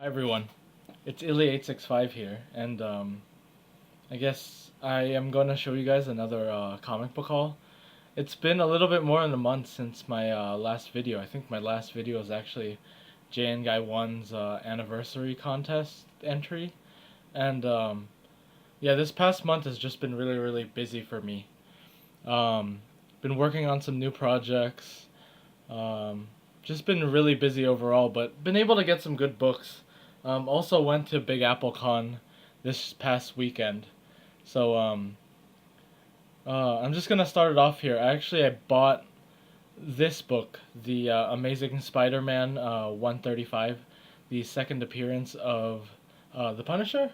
Hi everyone, it's Illy865 here, and I guess I am gonna show you guys another comic book haul. It's been a little bit more than a month since my last video. I think my last video was actually JN Guy 1's anniversary contest entry, and yeah, this past month has just been really busy for me. Um, been working on some new projects, um, just been really busy overall, but been able to get some good books. Also went to Big Apple Con this past weekend. So I'm just gonna start it off here. I bought this book, the Amazing Spider-Man 135, the second appearance of the Punisher,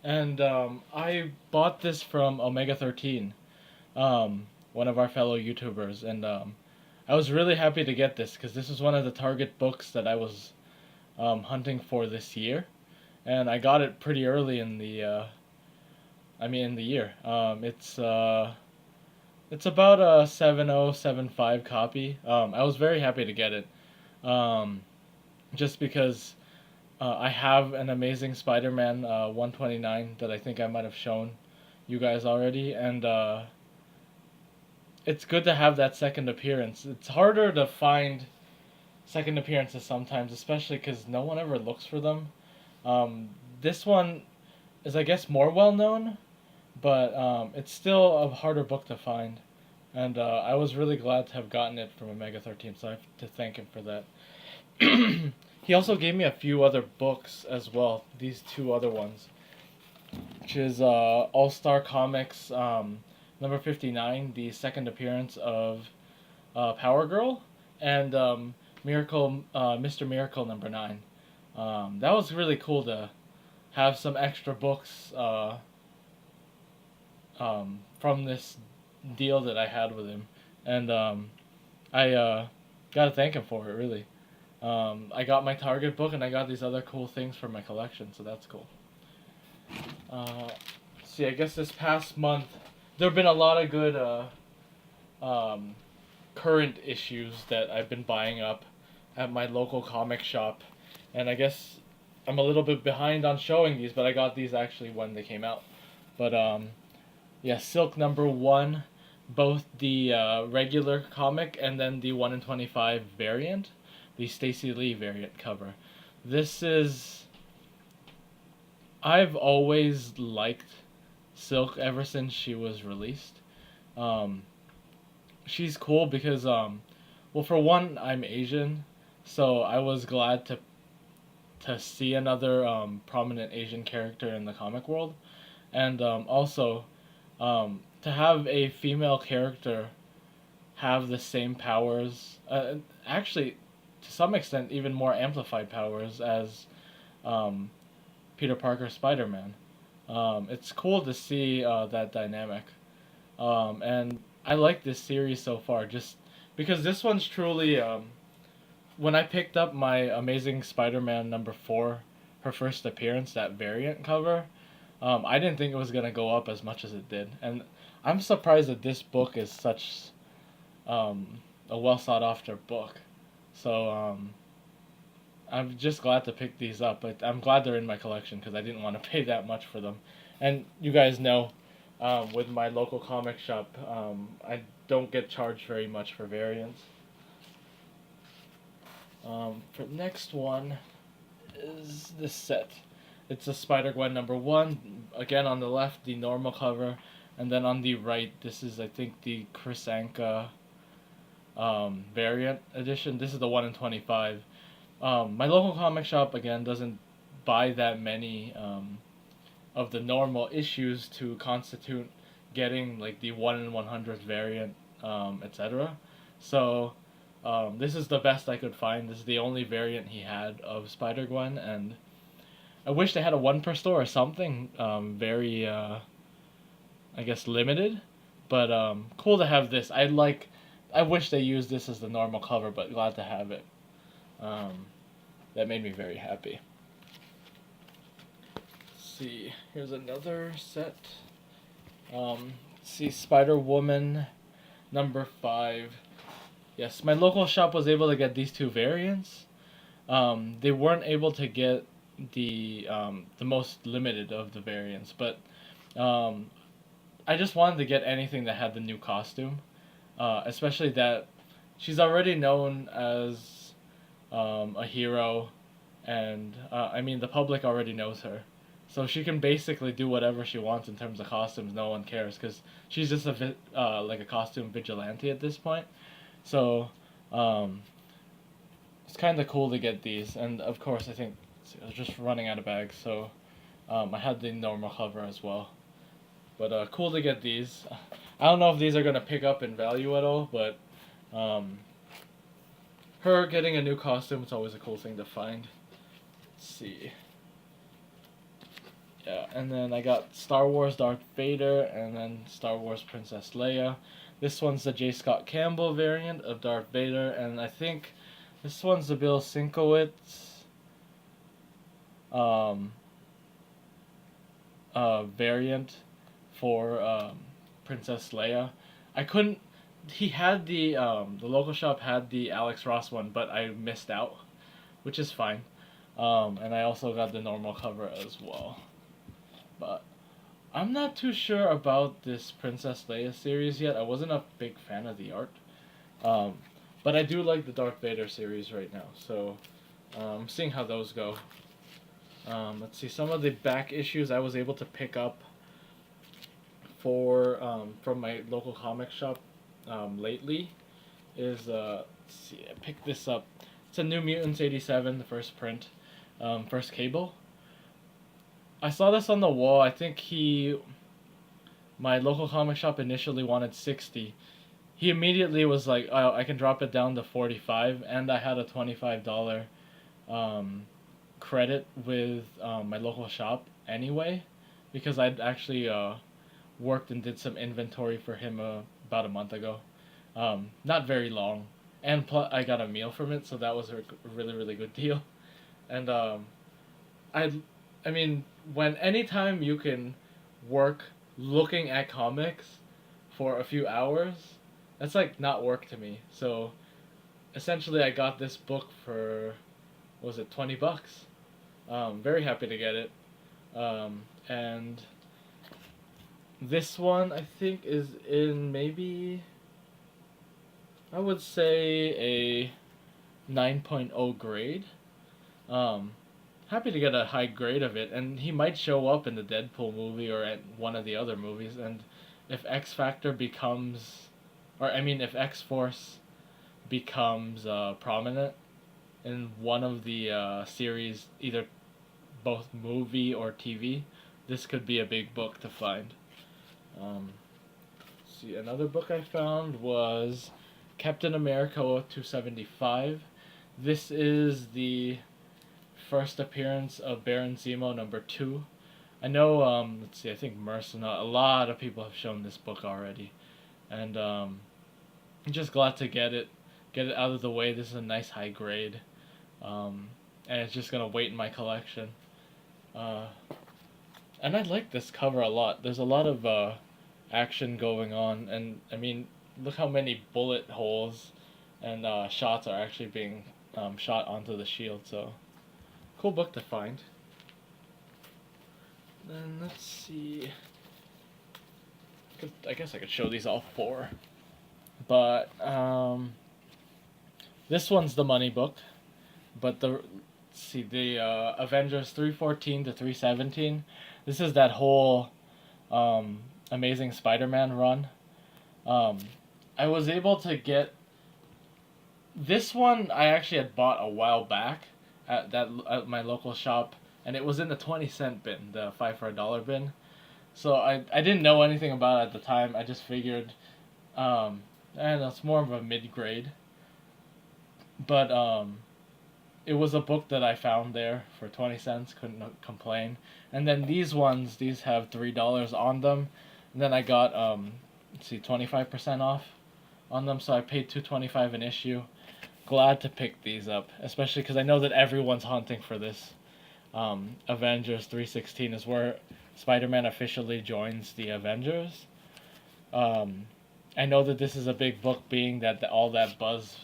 and I bought this from Omega 13, one of our fellow YouTubers, and I was really happy to get this because this was one of the Target books that I was hunting for this year, and I got it pretty early in the in the year. It's about a 7075 copy. I was very happy to get it, um, just because I have an Amazing Spider-Man 129 that I think I might have shown you guys already, and it's good to have that second appearance. It's harder to find second appearances sometimes, especially because no one ever looks for them. Um, this one is, I guess, more well known, but it's still a harder book to find. And I was really glad to have gotten it from Omega 13, so I have to thank him for that. He also gave me a few other books as well, these two other ones, which is All Star Comics number 59, the second appearance of Power Girl, and Mr. Miracle number 9. That was really cool to have some extra books from this deal that I had with him, and I gotta thank him for it really. I got my Target book and I got these other cool things for my collection, so that's cool. Uh, See, I guess this past month there have been a lot of good um, current issues that I've been buying up at my local comic shop, and I guess I'm a little bit behind on showing these, but I got these actually when they came out. But yeah, Silk number 1, both the regular comic and then the 1 in 25 variant, the Stacy Lee variant cover. This is I've always liked Silk ever since she was released. Um, she's cool because well, for one, I'm Asian, so I was glad to see another prominent Asian character in the comic world, and also to have a female character have the same powers, actually, to some extent, even more amplified powers as um, Peter Parker Spider Man. It's cool to see that dynamic. And I like this series so far, just because this one's truly. When I picked up my Amazing Spider Man number 4, her first appearance, that variant cover, I didn't think it was going to go up as much as it did. And I'm surprised that this book is such um, a well sought after book. So I'm just glad to pick these up. But I'm glad they're in my collection because I didn't want to pay that much for them. And you guys know, with my local comic shop, I don't get charged very much for variants. For the next one is this set. It's a Spider Gwen number 1. Again, on the left, the normal cover, and then on the right, this is, I think, the Chris Anka variant edition. This is the 1 in 25. My local comic shop, again, doesn't buy that many of the normal issues to constitute getting like the 1 in 100 variant, etc. So this is the best I could find. This is the only variant he had of Spider Gwen, and I wish they had a one per store or something. Very, I guess, limited, but cool to have this. I wish they used this as the normal cover, but glad to have it. Um, that made me very happy. Let's see, here's another set. See, Spider Woman number 5. Yes, my local shop was able to get these two variants. They weren't able to get the most limited of the variants, but um, I just wanted to get anything that had the new costume, especially that she's already known as a hero, and I mean the public already knows her, so she can basically do whatever she wants in terms of costumes. No one cares because she's just like a costume vigilante at this point. So um, it's kind of cool to get these, and of course I think I was just running out of bags, so I had the normal cover as well. But cool to get these. I don't know if these are gonna pick up in value at all, but um, her getting a new costume is always a cool thing to find. Let's see. Yeah, and then I got Star Wars Darth Vader, and then Star Wars Princess Leia. This one's the J. Scott Campbell variant of Darth Vader, and I think this one's the Bill Sienkiewicz um, variant for Princess Leia. I couldn't. He had the local shop had the Alex Ross one, but I missed out, which is fine. And I also got the normal cover as well. But I'm not too sure about this Princess Leia series yet. I wasn't a big fan of the art. Um, but I do like the Darth Vader series right now, so seeing how those go. Let's see, some of the back issues I was able to pick up for from my local comic shop lately is let's see, I picked this up. It's a New Mutants '87, the first print, first cable. I saw this on the wall. I think my local comic shop initially wanted 60. He immediately was like, "Oh, I can drop it down to 45," and I had a $25 um, credit with my local shop anyway, because I'd actually worked and did some inventory for him about a month ago. Not very long, and I got a meal from it, so that was a really good deal. And I, I mean, when anytime you can work looking at comics for a few hours, that's like not work to me. So essentially, I got this book for, what was it, $20? Very happy to get it. And this one I think is in maybe, I would say, a 9.0 grade. Um, Happy to get a high grade of it, and he might show up in the Deadpool movie or at one of the other movies. And if X Factor becomes, or I mean, if X Force becomes prominent in one of the series, either both movie or TV, this could be a big book to find. Um, see, another book I found was Captain America 275. This is the first appearance of Baron Zemo #2. I know, let's see, I think Mercenary, a lot of people have shown this book already. And I'm just glad to get it out of the way. This is a nice high grade. Um, and it's just gonna wait in my collection. Uh, and I like this cover a lot. There's a lot of action going on, and I mean, look how many bullet holes and shots are actually being shot onto the shield. So, cool book to find. Then let's see. I guess I could show these all four, but this one's the money book. But let's see, the Avengers 314 to 317. This is that whole Amazing Spider-Man run. Um, I was able to get this one. I actually had bought a while back at my local shop, and it was in the 20-cent bin, the 5 for $1 bin. So I didn't know anything about it at the time. I just figured, and it's more of a mid grade. But it was a book that I found there for 20 cents. Couldn't complain. And then these have $3 on them, and then I got let's see, 25% off on them. So I paid $2.25 an issue. Glad to pick these up, especially because I know that everyone's hunting for this. Avengers 316 is where Spider-Man officially joins the Avengers. I know that this is a big book, being that all that buzz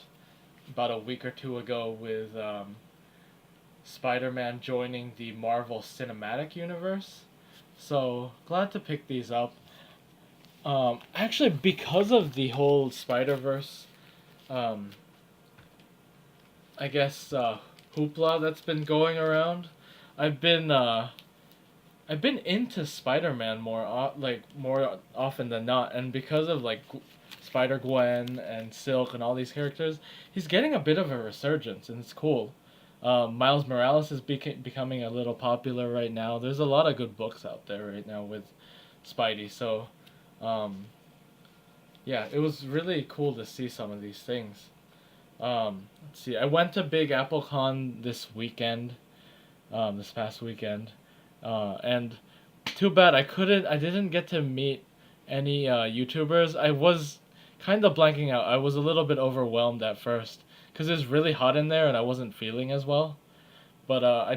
about a week or two ago with Spider-Man joining the Marvel Cinematic Universe. So glad to pick these up. Actually, because of the whole Spider-Verse, um, I guess hoopla that's been going around, I've been I've been into Spider-Man more often than not, and because of Spider-Gwen and Silk and all these characters, he's getting a bit of a resurgence, and it's cool. Miles Morales is becoming a little popular right now. There's a lot of good books out there right now with Spidey, so um, yeah, it was really cool to see some of these things. Let's see, I went to Big Apple Con this weekend, this past weekend, and too bad I didn't get to meet any YouTubers. I was kind of blanking out. I was a little bit overwhelmed at first because it was really hot in there and I wasn't feeling as well. But I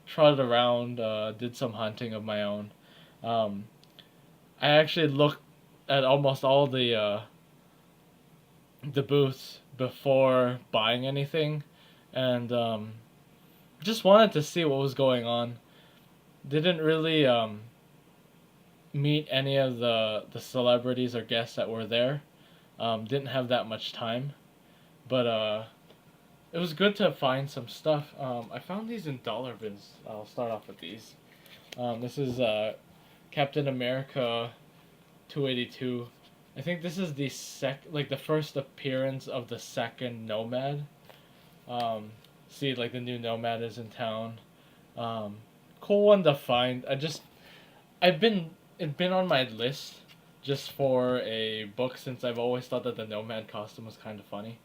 trotted around, did some hunting of my own. Um, I actually looked at almost all the booths before buying anything, and just wanted to see what was going on. Didn't really meet any of the celebrities or guests that were there. Didn't have that much time, but it was good to find some stuff. I found these in dollar bins. I'll start off with these. This is Captain America 282. I think this is the first appearance of the second Nomad. See, like the new Nomad is in town. Um, cool one to find. I've been it's been on my list just for a book since I've always thought that the Nomad costume was kind of funny.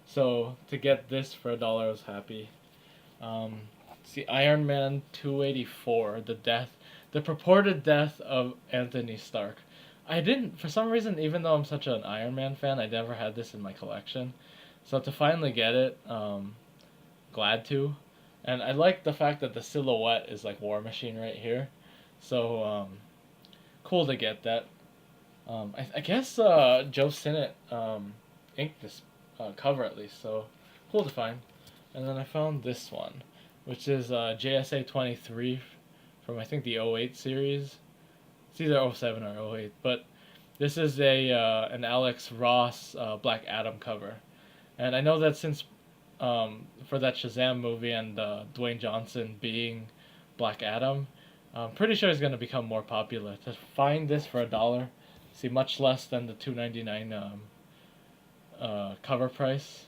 So to get this for $1, I was happy. See, Iron Man 284, the purported death of Anthony Stark. I didn't, for some reason, even though I'm such an Iron Man fan, I never had this in my collection. So to finally get it, glad to. And I like the fact that the silhouette is like War Machine right here. So, cool to get that. I guess Joe Sinnott inked this cover at least, so cool to find. And then I found this one, which is JSA 23 from I think the '08 series. It's either '07 or '08, but this is an Alex Ross Black Adam cover. And I know that since for that Shazam movie and Dwayne Johnson being Black Adam, I'm pretty sure he's going to become more popular. To find this for $1, see, much less than the $2.99 cover price.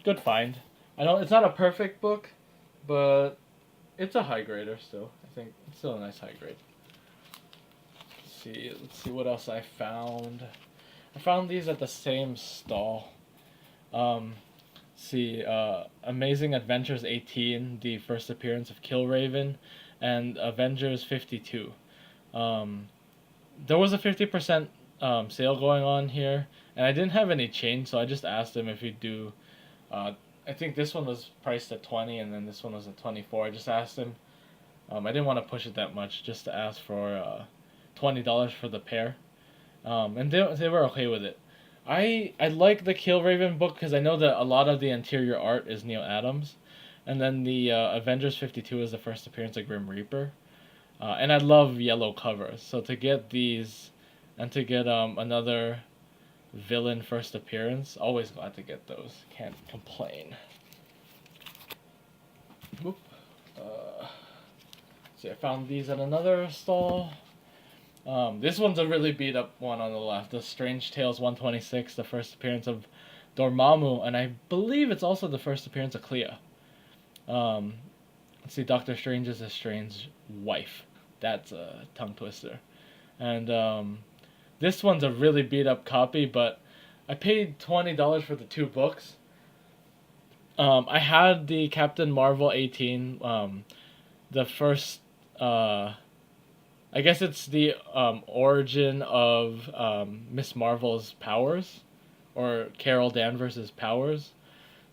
Good find. I know it's not a perfect book, but it's a high grader still. I think it's still a nice high grade. Let's see what else I found. I found these at the same stall. Amazing Adventures 18, the first appearance of Killraven, and Avengers 52. There was a 50% sale going on here, and I didn't have any change, so I just asked him if he'd do. I think this one was priced at 20, and then this one was at 24. I just asked him. I didn't want to push it that much, just to ask for $20 for the pair, and they were okay with it. I like the Killraven book because I know that a lot of the interior art is Neil Adams, and then the Avengers 52 is the first appearance of Grim Reaper, and I love yellow covers. So to get these, and to get another villain first appearance, always glad to get those. Can't complain. Whoop. See, I found these at another stall. This one's a really beat up one on the left. The Strange Tales 126, the first appearance of Dormammu, and I believe it's also the first appearance of Clea. Let's see, Doctor Strange is a strange wife. That's a tongue twister. And this one's a really beat up copy, but I paid $20 for the two books. I had the Captain Marvel 18, the first. I guess it's the origin of Miss Marvel's powers, or Carol Danvers' powers.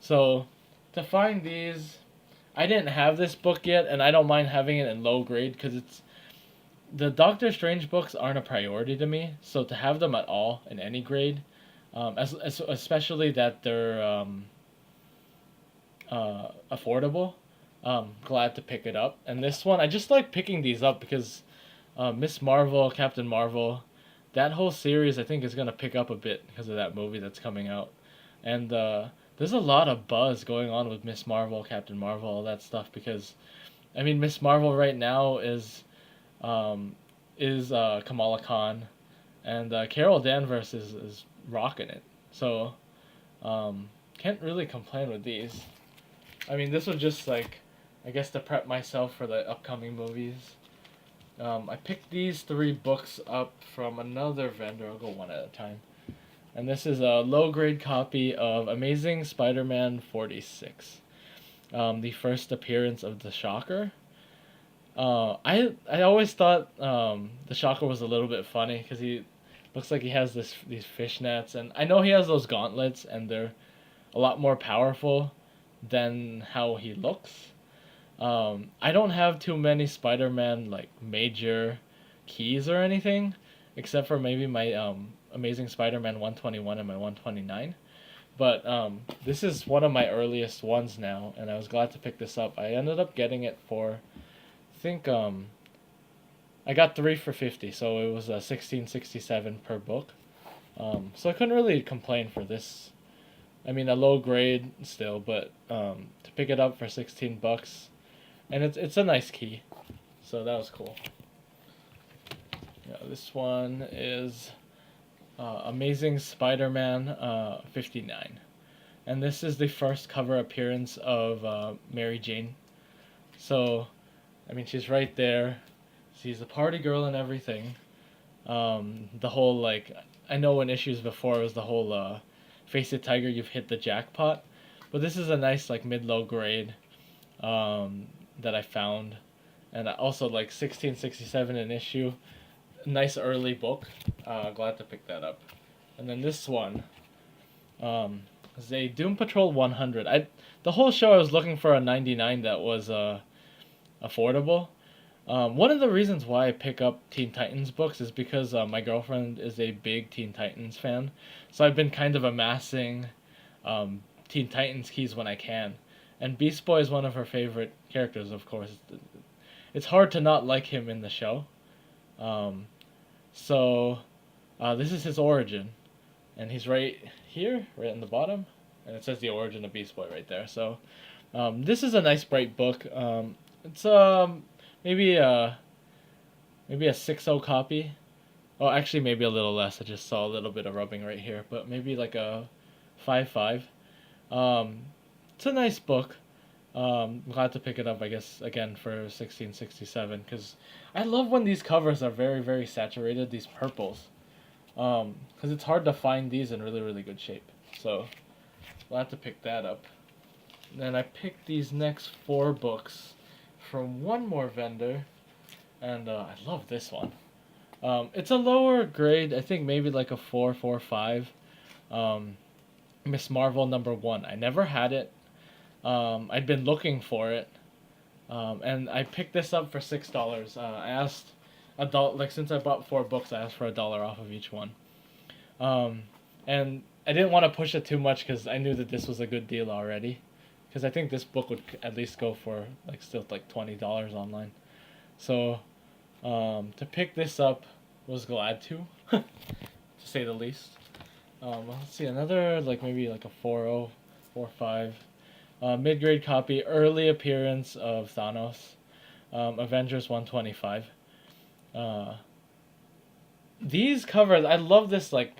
So, to find these, I didn't have this book yet, and I don't mind having it in low grade because the Doctor Strange books aren't a priority to me. So to have them at all in any grade, especially that they're affordable, Glad to pick it up. And this one, I just like picking these up because Miss Marvel, Captain Marvel, that whole series I think is gonna pick up a bit because of that movie that's coming out. And there's a lot of buzz going on with Miss Marvel, Captain Marvel, all that stuff because I mean Miss Marvel right now um, is Kamala Khan, and Carol Danvers is rocking it. So can't really complain with these. I mean, this was just like, I guess to prep myself for the upcoming movies. I picked these three books up from another vendor. I'll go one at a time. And this is a low grade copy of Amazing Spider Man 46, the first appearance of the Shocker. I always thought the Shocker was a little bit funny because he looks like he has these fishnets, and I know he has those gauntlets, and they're a lot more powerful than how he looks. I don't have too many Spider-Man like major keys or anything, except for maybe my Amazing Spider-Man 121 and my 129. But this is one of my earliest ones now, and I was glad to pick this up. I ended up getting it for, I think I got three for 50, so it was 1667 per book. So I couldn't really complain for this. I mean, a low grade still, but to pick it up for 16 bucks, and it's a nice key, so that was cool. Yeah, this one is Amazing Spider-Man 59, and this is the first cover appearance of Mary Jane. So, I mean, she's right there. She's a party girl and everything. The whole like, I know in issues before it was the whole face it tiger, you've hit the jackpot, but this is a nice like mid-low grade that I found, and I also like 1667 an issue, nice early book. Glad to pick that up. And then this one is a Doom Patrol 100. The whole show I was looking for a 99 that was affordable. One of the reasons why I pick up Teen Titans books is because my girlfriend is a big Teen Titans fan. So I've been kind of amassing Teen Titans keys when I can. And Beast Boy is one of her favorite characters, of course. It's hard to not like him in the show. Um, so this is his origin. And he's right here, right in the bottom. And it says the origin of Beast Boy right there. So this is a nice bright book. It's maybe a 6.0 copy. Oh, actually, maybe a little less. I just saw a little bit of rubbing right here, but maybe like a 5.5. It's a nice book. I'm glad to pick it up, I guess, again for 1667, because I love when these covers are very, very saturated, these purples. Because it's hard to find these in really, really good shape. So, glad to pick that up. Then I picked these next four books from one more vendor, and I love this one. It's a lower grade, I think maybe like a 4.45. Miss Marvel #1. I never had it. I'd been looking for it, and I picked this up for $6. I asked like since I bought four books, I asked for $1 off of each one. And I didn't want to push it too much because I knew that this was a good deal already. Because I think this book would at least go for like still like $20 online. So to pick this up was glad to say the least. Let's see, another like maybe like a 4.0, 4.5. Mid-grade copy, early appearance of Thanos. Avengers 125. These covers, I love this like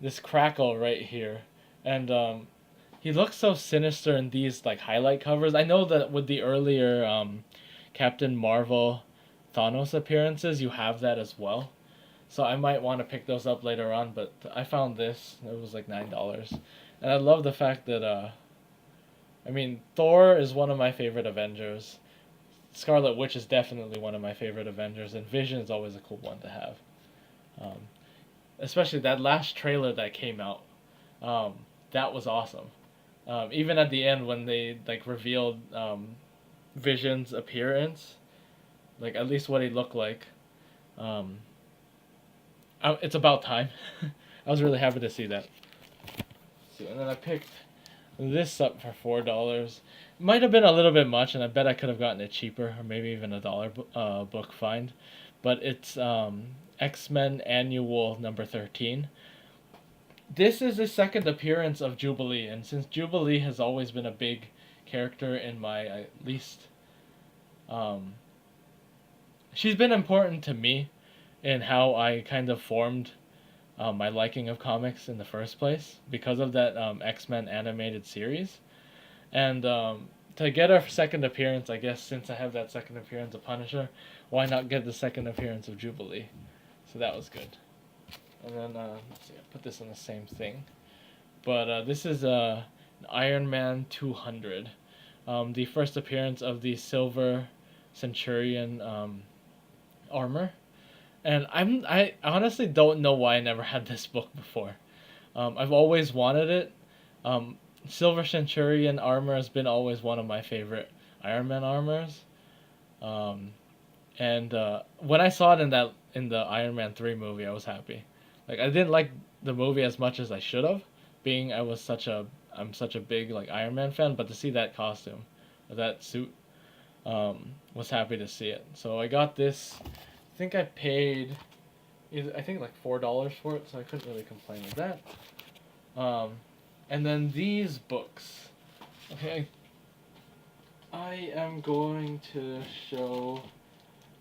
this crackle right here. And he looks so sinister in these like highlight covers. I know that with the earlier Captain Marvel Thanos appearances, you have that as well. So I might want to pick those up later on, but I found this. It was like $9. And I love the fact that I mean, Thor is one of my favorite Avengers. Scarlet Witch is definitely one of my favorite Avengers, and Vision is always a cool one to have. Especially that last trailer that came out. That was awesome. Even at the end when they like revealed Vision's appearance, like at least what he looked like. It's about time. I was really happy to see that. And then I picked This up for $4. Might have been a little bit much, and I bet I could have gotten it cheaper, or maybe even a dollar book find. But it's X-Men Annual number 13. This is the second appearance of Jubilee, and since Jubilee has always been a big character in my at least, um, she's been important to me in how I kind of formed my liking of comics in the first place because of that X Men animated series. And to get a second appearance, I guess since I have that second appearance of Punisher, why not get the second appearance of Jubilee? So that was good. And then let's see, I put this on the same thing. But this is Iron Man 200, the first appearance of the Silver Centurion armor. And I honestly don't know why I never had this book before. I've always wanted it. Um, Silver Centurion armor has been always one of my favorite Iron Man armors. Um, and when I saw it in the Iron Man 3 movie, I was happy. Like I didn't like the movie as much as I should have, being I'm such a big like Iron Man fan, but to see that costume, that suit, was happy to see it. So I got this. I think I paid, I think like $4 for it, so I couldn't really complain with that. Um, and then these books. Okay, I am going to show.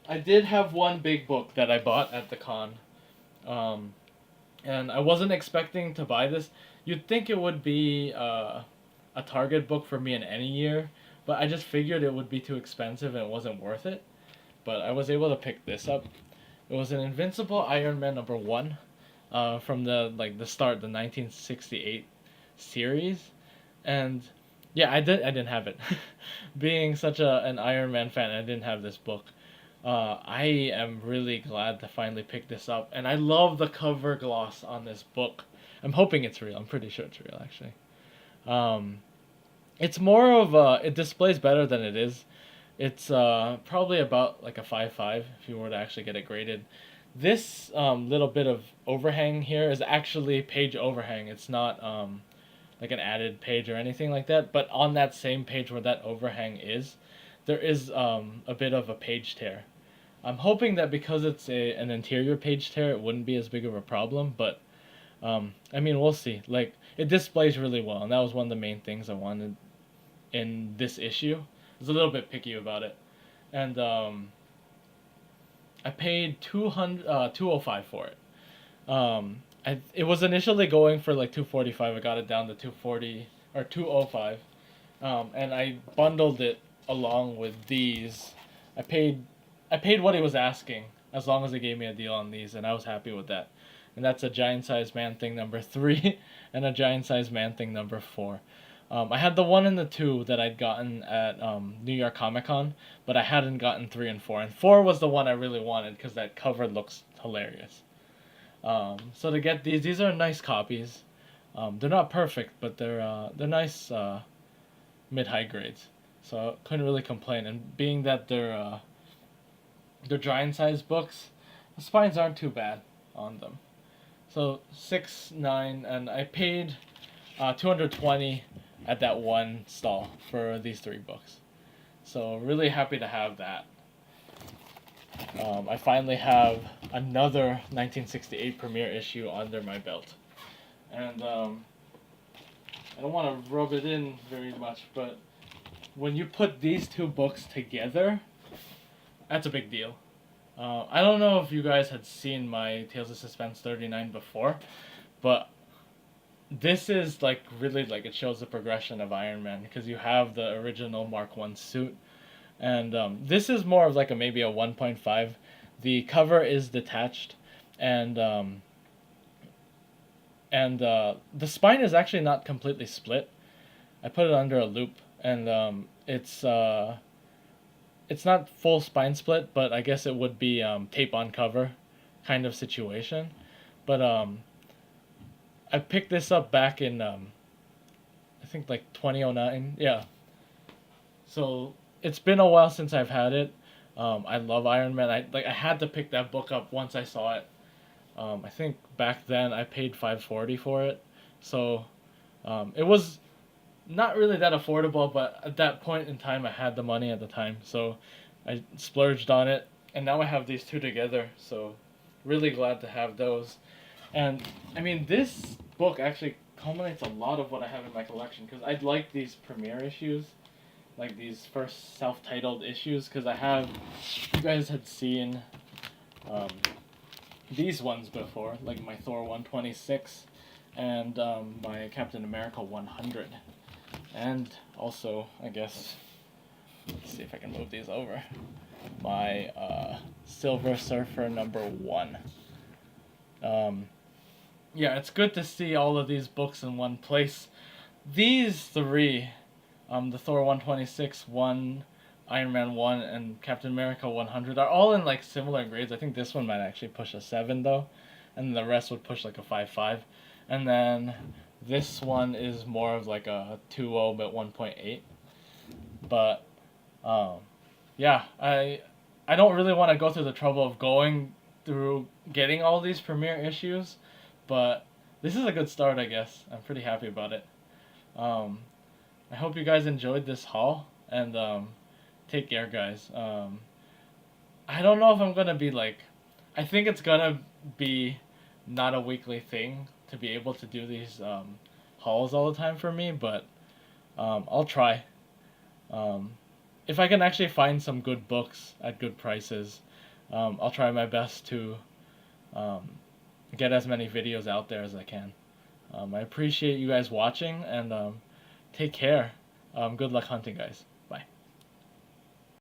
I did have one big book that I bought at the con. Um, and I wasn't expecting to buy this. You'd think it would be a Target book for me in any year, but I just figured it would be too expensive and it wasn't worth it. But I was able to pick this up. It was an Invincible Iron Man number 1, from the start, the 1968 series, and yeah, I didn't have it. Being such an Iron Man fan, I didn't have this book. I am really glad to finally pick this up, and I love the cover gloss on this book. I'm hoping it's real. I'm pretty sure it's real, actually. Um, it's more of it displays better than it is. It's probably about like a 5.5 if you were to actually get it graded. This little bit of overhang here is actually page overhang. It's not like an added page or anything like that. But on that same page where that overhang is, there is a bit of a page tear. I'm hoping that because it's an interior page tear, it wouldn't be as big of a problem. But I mean, we'll see. Like it displays really well, and that was one of the main things I wanted in this issue. I was a little bit picky about it, and I paid 205 for it. It was initially going for like 245. I got it down to 240 or 205, and I bundled it along with these. I paid I paid what he was asking as long as they gave me a deal on these, and I was happy with that. And that's a giant size man thing number 3 and a giant size man thing number 4. I had the 1 and the 2 that I'd gotten at New York Comic Con, but I hadn't gotten 3 and 4. And 4 was the one I really wanted because that cover looks hilarious. So to get these are nice copies. They're not perfect, but they're nice mid-high grades. So I couldn't really complain. And being that they're giant size books, the spines aren't too bad on them. So 6.9, and I paid 220 at that one stall for these 3 books. So really happy to have that. I finally have another 1968 premiere issue under my belt. And I don't want to rub it in very much, but when you put these 2 books together, that's a big deal. I don't know if you guys had seen my Tales of Suspense 39 before, but this is like really like it shows the progression of Iron Man because you have the original Mark 1 suit, and this is more of like a maybe a 1.5. The cover is detached, and the spine is actually not completely split. I put it under a loop, and it's not full spine split, but I guess it would be tape on cover kind of situation. But I picked this up back in I think like 2009. Yeah. So it's been a while since I've had it. I love Iron Man. I had to pick that book up once I saw it. I think back then I paid 540 for it. So it was not really that affordable, but at that point in time, I had the money at the time, so I splurged on it, and now I have these two together. So really glad to have those. And I mean, this book actually culminates a lot of what I have in my collection because I like these premiere issues, like these first self-titled issues, because I have, you guys had seen um, these ones before, like my Thor 126 and my Captain America 100. And also, I guess, let's see if I can move these over, my Silver Surfer #1. Um, yeah, it's good to see all of these books in one place. These three, the Thor 126, 1, Iron Man 1, and Captain America 100 are all in like similar grades. I think this one might actually push a 7 though, and the rest would push like a 5.5. And then this one is more of like a 2.0 but 1.8. But yeah, I don't really want to go through the trouble of going through getting all these premiere issues, but this is a good start, I guess. I'm pretty happy about it. Um, I hope you guys enjoyed this haul, and take care, guys. I don't know if I'm gonna be like, I think it's gonna be not a weekly thing to be able to do these hauls all the time for me, but I'll try. Um, if I can actually find some good books at good prices, I'll try my best to um, get as many videos out there as I can. I appreciate you guys watching, and take care. Good luck hunting, guys.